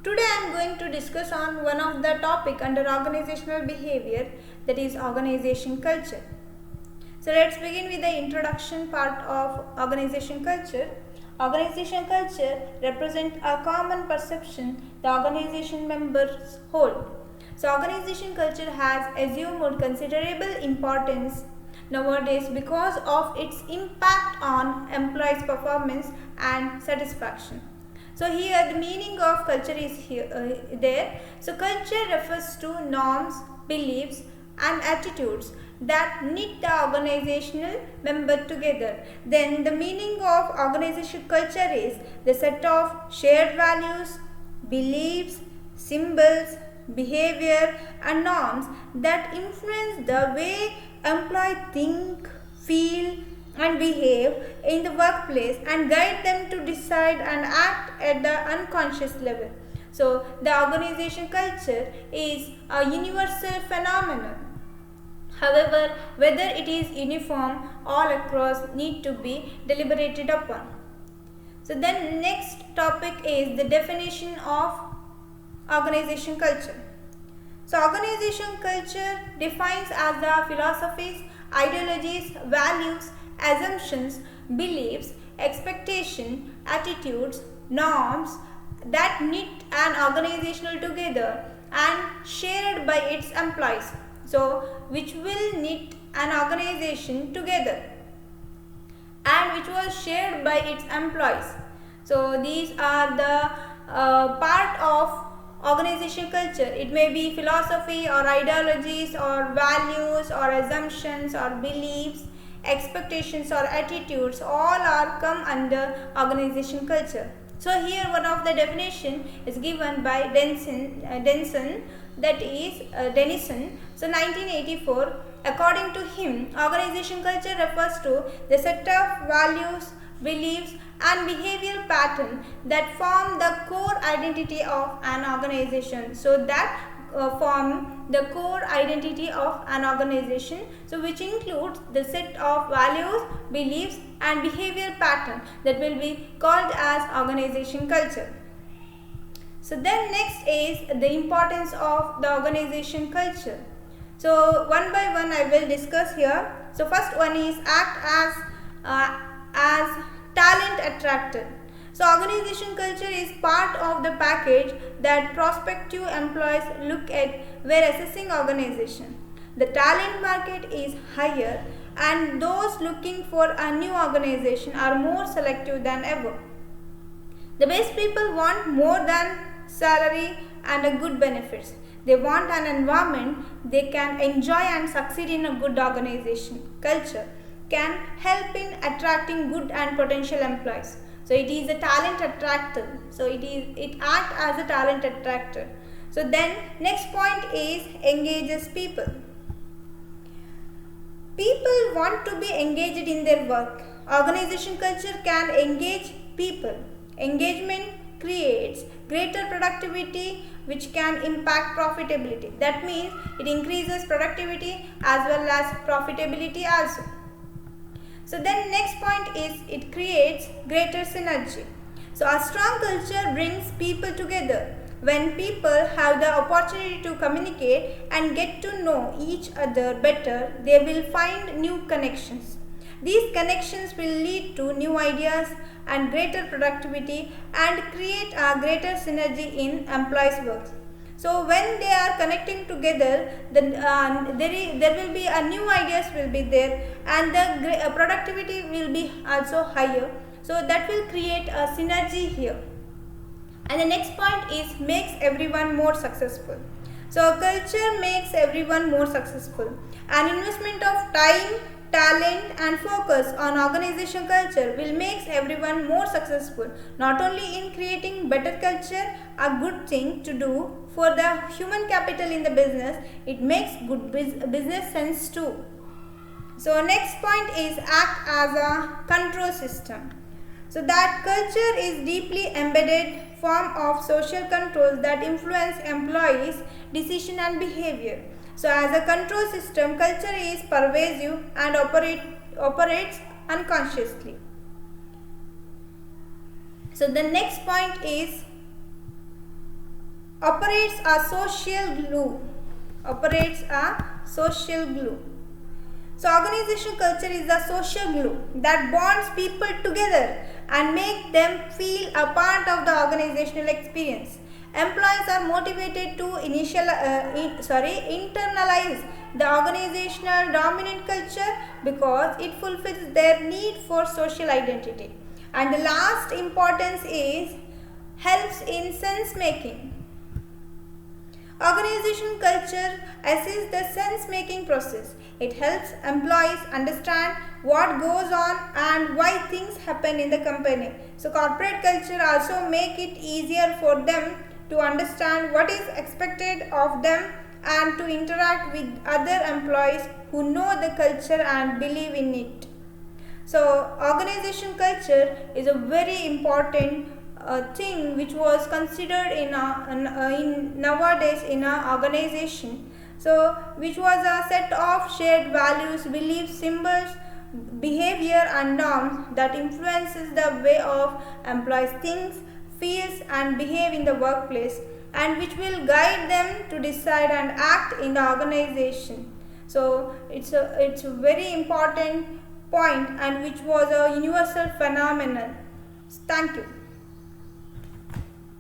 Today I am going to discuss on one of the topic under organizational behavior, that is organization culture. So let's begin with the introduction part of organization culture. Organization culture represents a common perception the organization members hold. So organization culture has assumed considerable importance nowadays because of its impact on employees' performance and satisfaction. So here the meaning of culture is there. So culture refers to norms, beliefs and attitudes that knit the organizational member together. Then the meaning of organization culture is the set of shared values, beliefs, symbols, behavior and norms that influence the way employees think, feel and behave in the workplace and guide them to decide and act at the unconscious level. So the organization culture is a universal phenomenon. However, whether it is uniform all across need to be deliberated upon. So then next topic is the definition of organization culture. So organization culture defines as the philosophies, ideologies, values, assumptions, beliefs, expectations, attitudes, norms that knit an organizational together and shared by its employees. So which will knit an organization together and which was shared by its employees. So these are the part of organization culture. It may be philosophy or ideologies or values or assumptions or beliefs, expectations or attitudes, all are come under organization culture. So here one of the definition is given by Denson, that is Denison. So 1984, according to him, organization culture refers to the set of values, beliefs and behavioral pattern that form the core identity of an organization. So that form the core identity of an organization, so which includes the set of values, beliefs and behavior pattern that will be called as organization culture. So then next is the importance of the organization culture. So one by one I will discuss here. So first one is act as talent attractor. So organization culture is part of the package that prospective employees look at when assessing organization. The talent market is higher and those looking for a new organization are more selective than ever. The best people want more than salary and a good benefits. They want an environment they can enjoy and succeed in. A good organization culture can help in attracting good and potential employees. So it is a talent attractor. So it acts as a talent attractor. So then next point is engages people. People want to be engaged in their work. Organization culture can engage people. Engagement creates greater productivity which can impact profitability. That means it increases productivity as well as profitability also. So then next point is it creates greater synergy. So a strong culture brings people together. When people have the opportunity to communicate and get to know each other better, they will find new connections. These connections will lead to new ideas and greater productivity and create a greater synergy in employees' work. So when they are connecting together, then there will be a new ideas will be there and the productivity will be also higher. So that will create a synergy here. And the next point is makes everyone more successful. So culture makes everyone more successful. An investment of time, talent and focus on organization culture will make everyone more successful, not only in creating better culture, a good thing to do for the human capital in the business, it makes good business sense too. So next point is act as a control system. So that culture is deeply embedded form of social controls that influence employees' decision and behavior. So as a control system, culture is pervasive and operates unconsciously. So the next point is operates a social glue. Operates a social glue. So organizational culture is the social glue that bonds people together and make them feel a part of the organizational experience. Employees are motivated to internalize the organizational dominant culture because it fulfills their need for social identity. And the last importance is helps in sense making. Organizational culture assists the sense-making process. It helps employees understand what goes on and why things happen in the company. So corporate culture also make it easier for them to understand what is expected of them and to interact with other employees who know the culture and believe in it. So organization culture is a very important thing which was considered in nowadays in a organization. So which was a set of shared values, beliefs, symbols, behavior and norms that influences the way of employees think, feels and behave in the workplace, and which will guide them to decide and act in the organization. So it's a very important point and which was a universal phenomenon. Thank you.